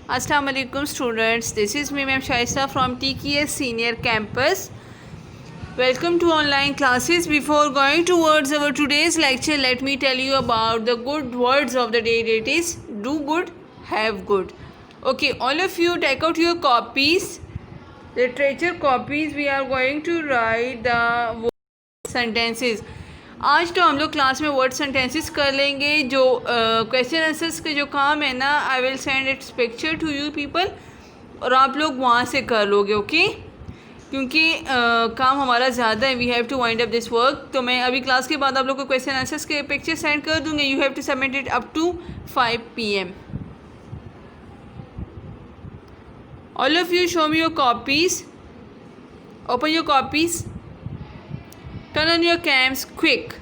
Assalamu alaikum students, this is me Ma'am Shaista from TKS Senior Campus. Welcome to online classes. Before going towards our today's lecture, let me tell you about the good words of the day. That is, do good, have good. Okay, all of you take out your copies, literature copies. We are going to write the sentences. आज तो हम लोग class में word sentences कर लेंगे. जो question answers के जो काम है ना, I will send its picture to you people और आप लोग वहाँ से कर लोगे. ओके क्योंकि काम हमारा ज़्यादा है. We have to wind up this work. तो मैं अभी क्लास के बाद आप लोग को क्वेश्चन आंसर्स के पिक्चर सेंड कर दूँगी. You have to submit it up to 5 PM. All of you show me your copies. Open your copies. Turn on your cams quick.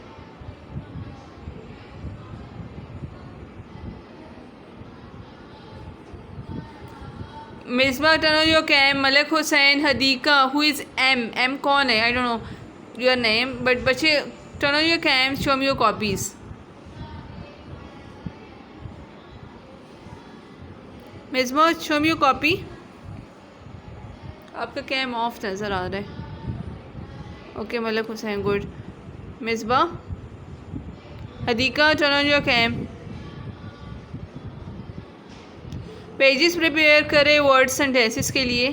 Misbah, turn on your cam. Malik Hussain, Hadika, who is M? M कौन है? I don't know your name. But बच्चे turn on your cam. Show me your copies. Misbah, show me your copy. आपका cam off नज़र आ रहा है. Okay Malik Hussain, good. Misbah, Hadiqa, turn on your cam. Pages prepare करें word sentences के लिए.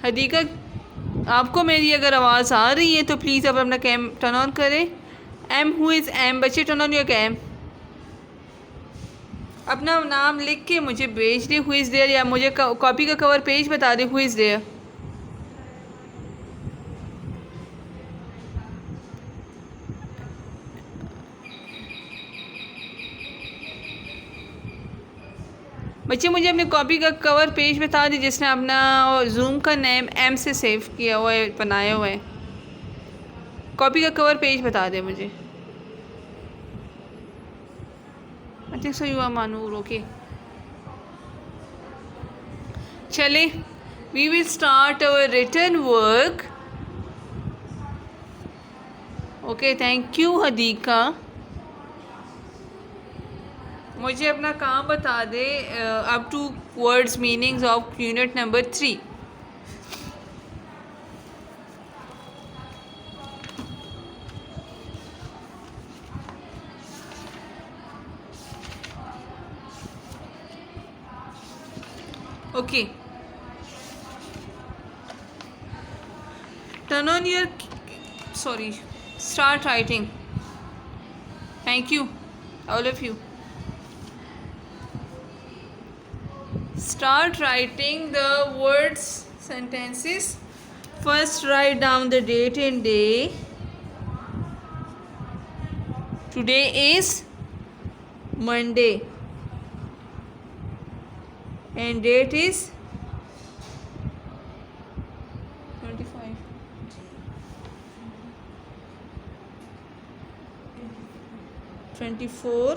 हदीका, आपको मेरी अगर आवाज़ आ रही है तो प्लीज़ आप अपना कैम टर्न ऑन करें. M, who is M? बच्चे टर्न ऑन योर कैम. अपना नाम लिख के मुझे भेज दे. हु इज़ देयर, या मुझे कॉपी का कवर पेज बता दे. Who is there? बच्चे मुझे अपने कॉपी का कवर पेज बता दे जिसने अपना जूम का नेम एम से सेव किया हुआ है, बनाया हुआ है. कॉपी का कवर पेज बता दे मुझे. I think so you are Manur. Okay. चले, we will start our written work. Okay, thank you Hadika. मुझे अपना काम बता दे. up to words meanings of unit number 3. Okay. Turn on your... Sorry. Start writing. Thank you, all of you. Start writing the words, sentences. First write down the date and day. Today is Monday. And date is 25. Twenty-four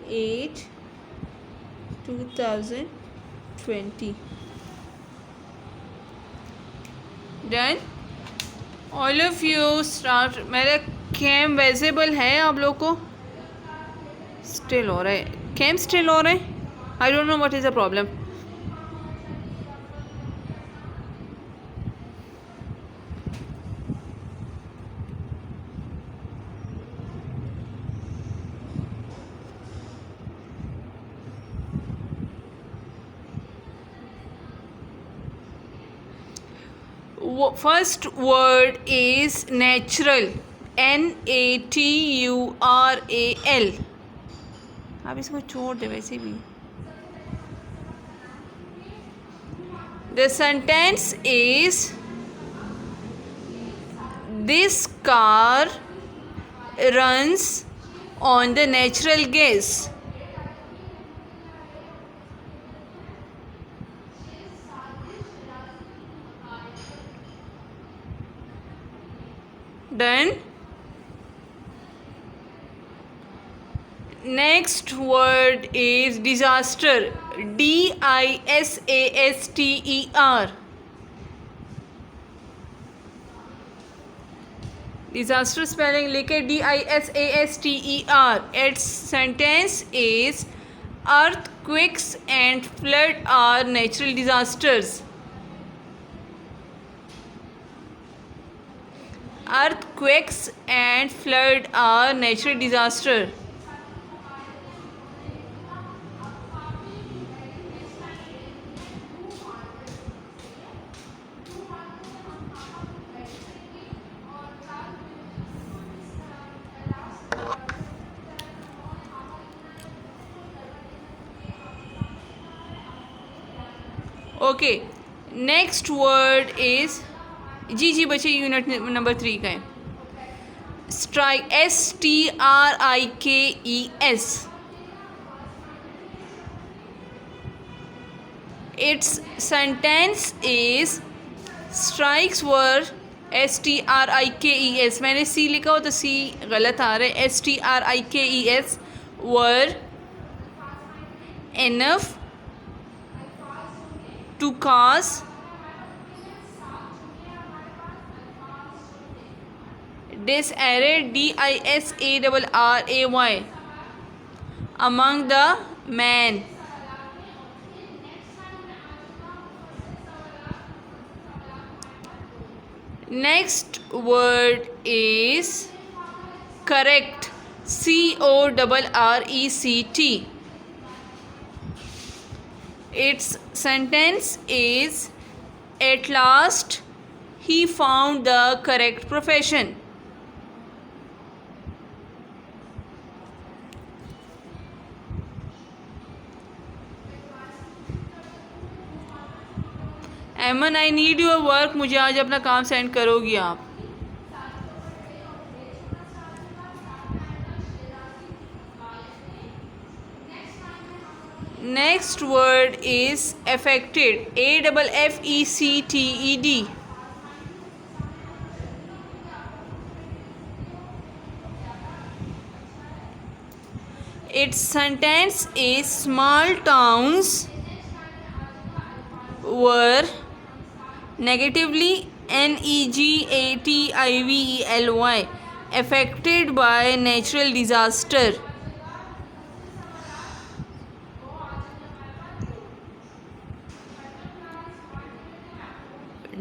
8/2020. Done. All of you start. मेरा cam visible है आप लोग को? Still हो रहा है cam, still हो रहा है. I don't know what is the problem. First word is natural. NATURAL. आप इसको छोड़ दे वैसे भी. The sentence is, this car runs on the natural gas. Done. Next word is disaster. DISASTER. Disaster spelling लिखे DISASTER. Its sentence is earthquakes and flood are natural disasters. Earthquakes and flood are natural disaster. Okay, next word is, जी बच्चे unit number 3 का है strike. STRIKES. It's sentence is strikes वर STRIKES. मैंने सी लिखा हो तो सी गलत आ रहा है. STRIKES were enough to cause disarray DISARRAY among the men. Next word is correct. CORRECT. Its sentence is at last he found the correct profession. एमन, I need your work. मुझे आज अपना काम सेंड करोगी आप. Next word is affected. AFFECTED. Its sentence is small towns were negatively NEGATIVELY affected by natural disaster.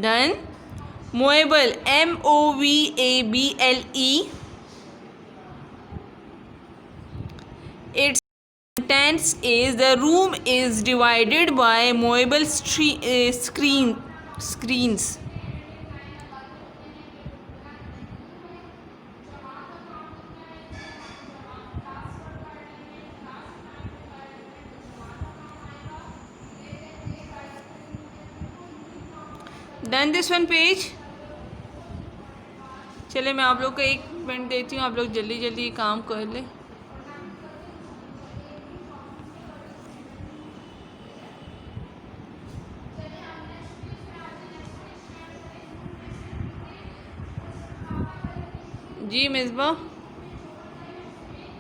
Done. Movable. MOVABLE. Its sentence is the room is divided by movable screens. Done this one page. चले मैं आप लोग को 1 minute देती हूँ, आप लोग जल्दी जल्दी काम कर ले. जी मिसबा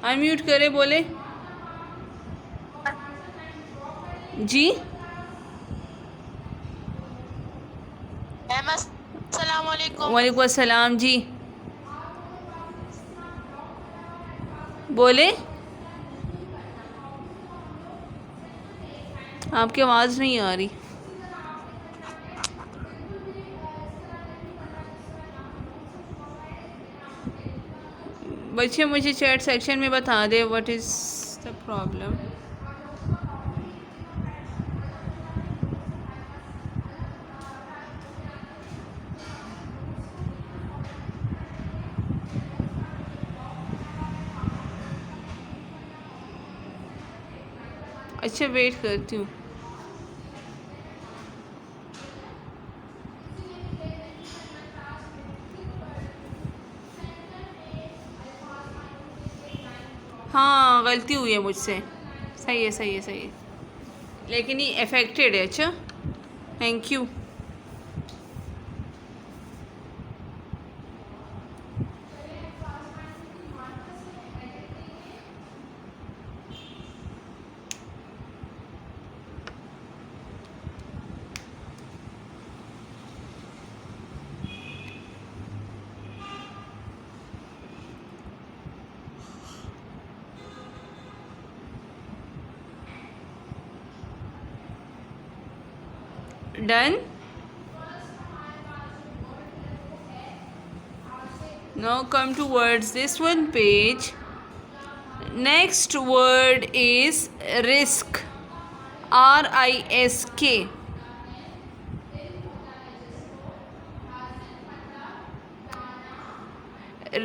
अनम्यूट करे, बोले जी. वालेकुम अस्सलाम जी. बोले आपकी आवाज़ नहीं आ रही. बच्चे मुझे चैट सेक्शन में बता दे व्हाट इज़ द प्रॉब्लम. अच्छा वेट करती हूँ. हाँ गलती हुई है मुझसे. सही है सही है सही है, लेकिन ये अफेक्टेड है. अच्छा thank you. Done. Now come towards this one page. Next word is risk. R-I-S-K.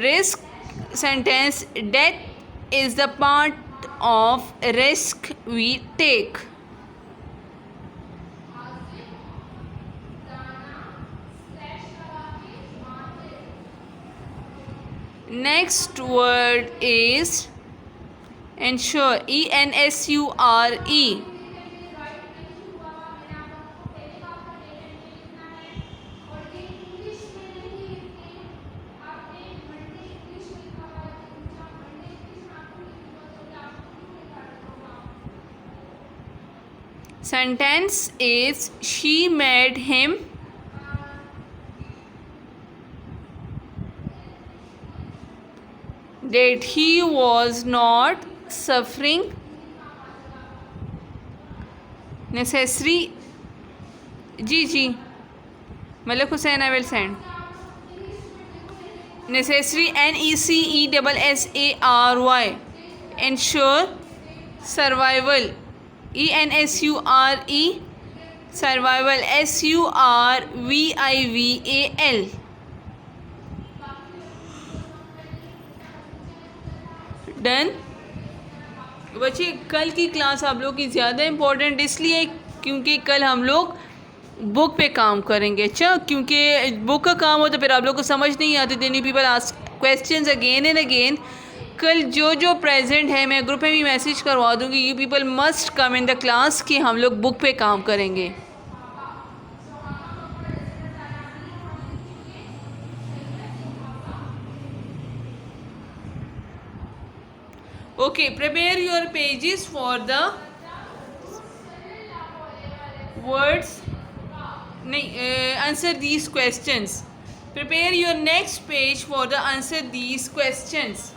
Risk sentence: death is the part of risk we take. Next word is ensure. E-N-S-U-R-E. Sentence is she made him that he was not suffering necessary. जी Malik Hussain, I will send. Necessary, N-E-C-E-S-S-A-R-Y. Ensure. Survival, E-N-S-U-R-E. Survival, S-U-R-V-I-V-A-L. Done बच्चे, कल की class आप लोग की ज़्यादा important इसलिए क्योंकि कल हम लोग बुक पे काम करेंगे. अच्छा, क्योंकि बुक का काम हो तो फिर आप लोग को समझ नहीं आती. Then you people ask questions again and again. कल जो प्रेजेंट है मैं ग्रुप में भी मैसेज करवा दूँगी. You people must come in the class कि हम लोग बुक पे काम करेंगे. Okay, prepare your pages for the words. Answer these questions. Prepare your next page for the answer these questions.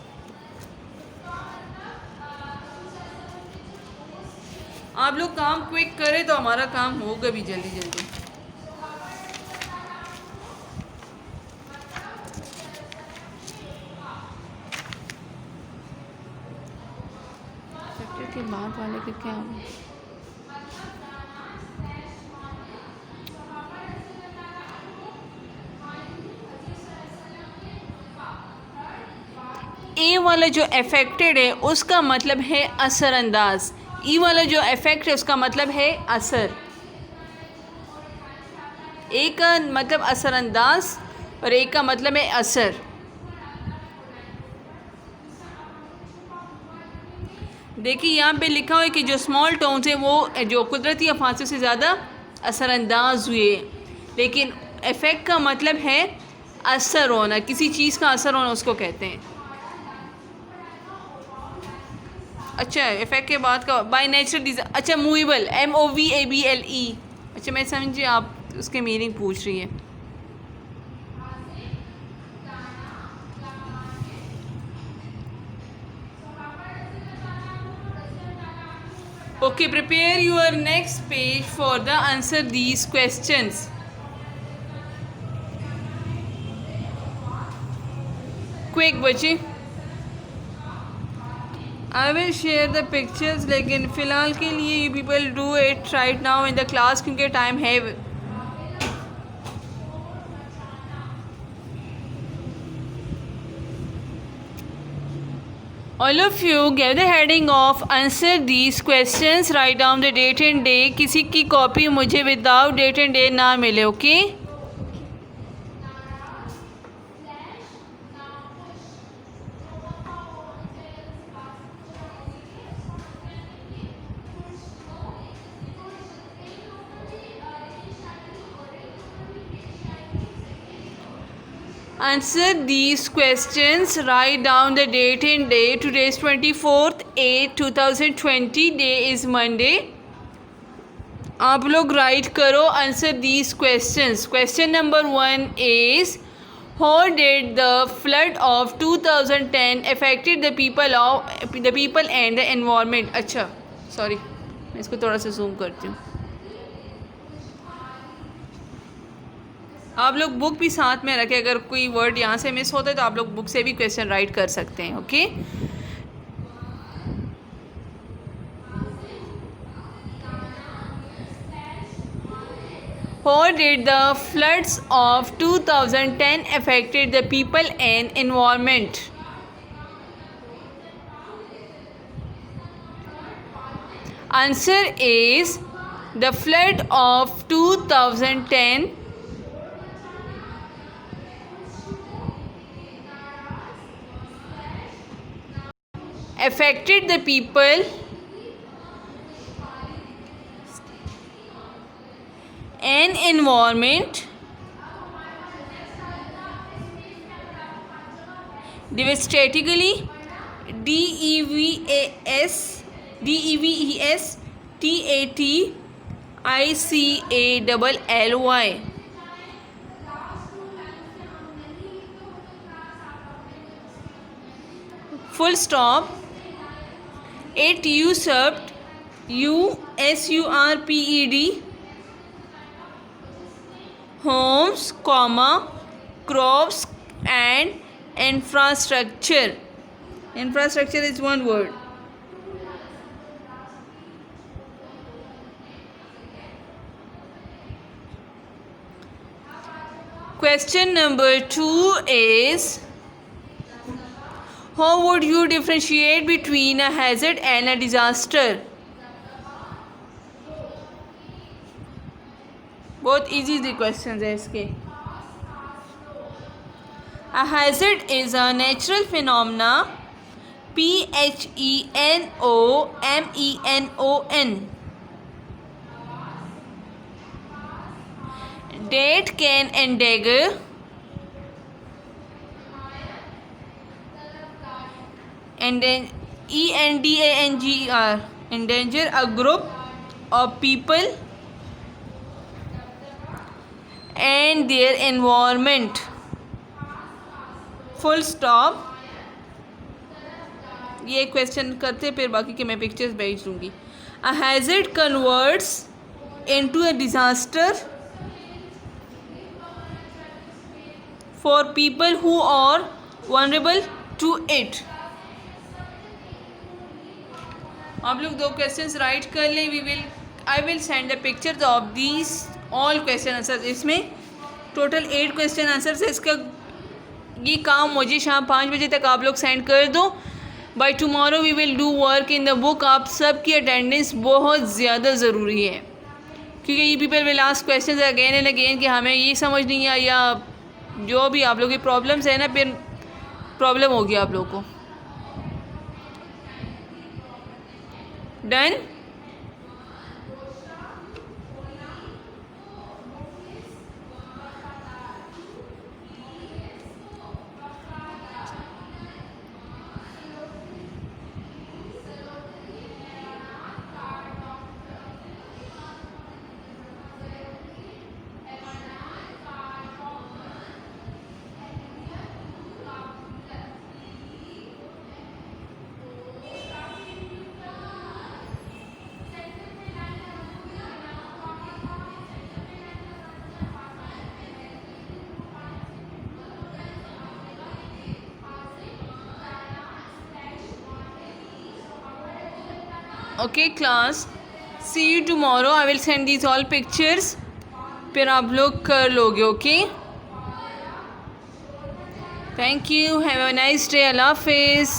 आप लोग काम क्विक करें तो हमारा काम होगा भी जल्दी जल्दी. के बाद वाले के क्या हो. ए वाला जो अफेक्टेड है उसका मतलब है असरअंदाज. ई वाला जो अफेक्ट है उसका मतलब है असर. ए का मतलब असरअंदाज और ए का मतलब है असर. देखिए यहाँ पे लिखा हुआ है कि जो स्मॉल टाउन्स है वो जो कुदरती अफासियों से ज़्यादा असरअंदाज हुए. लेकिन इफ़ेक्ट का मतलब है असर होना, किसी चीज़ का असर होना उसको कहते हैं. अच्छा, इफ़ेक्ट के बाद का बाय नेचुरल डिज़ाइन. अच्छा, मूवेबल, MOVABLE. अच्छा, मैं समझी आप उसके मीनिंग पूछ रही है. Okay, prepare your next page for the answer these questions. Quick बच्चे. I will share the pictures, लेकिन फ़िलहाल के लिए you people do it right now in the class क्योंकि टाइम है. All of you give the heading of answer these questions. Write down the date and day. किसी की copy मुझे without date and day ना मिले. Okay Answer these questions. Write down the date and day. Today is 24th 8 2020. Day is Monday. आप लोग right करो. Answer these questions. Question number 1 is how did the flood of 2010 affected the people and the environment. अच्छा, sorry, मैं इसको थोड़ा सा zoom करती हूँ. आप लोग बुक भी साथ में रखें, अगर कोई वर्ड यहाँ से मिस होता है तो आप लोग बुक से भी क्वेश्चन राइट कर सकते हैं. Okay. How did the floods of 2010 affected the people and environment? Answer is the flood of 2010 affected the people and environment devastatingly. DEVESTATICALLY. Full stop. It usurped USURPED homes, crops and infrastructure. Infrastructure is one word. Question number 2 is, how would you differentiate between a hazard and a disaster? बहुत easy the questions है इसके. A hazard is a natural phenomena, PHENOMENON, that can endanger endanger a group of people and their environment. Full stop. ये question करते फिर बाकी के मैं pictures भेज दूँगी. A hazard converts into a disaster for people who are vulnerable to it. आप लोग 2 क्वेश्चंस राइट कर लें. I will send the pictures of these all question answers. इसमें टोटल 8 क्वेश्चन आंसर्स है. इसका ये काम मुझे शाम 5 बजे तक आप लोग सेंड कर दो. By tomorrow we will do work in the book. आप सबकी अटेंडेंस बहुत ज़्यादा ज़रूरी है, क्योंकि ये people will ask questions again and again कि हमें ये समझ नहीं आया, या जो भी आप लोग की प्रॉब्लम्स है ना, फिर प्रॉब्लम होगी आप लोग को. Done. Okay class, see you tomorrow. I will send these all pictures, फिर आप लोग कर लोगे. Okay, thank you. Have a nice day. अल्लाह हाफिज़.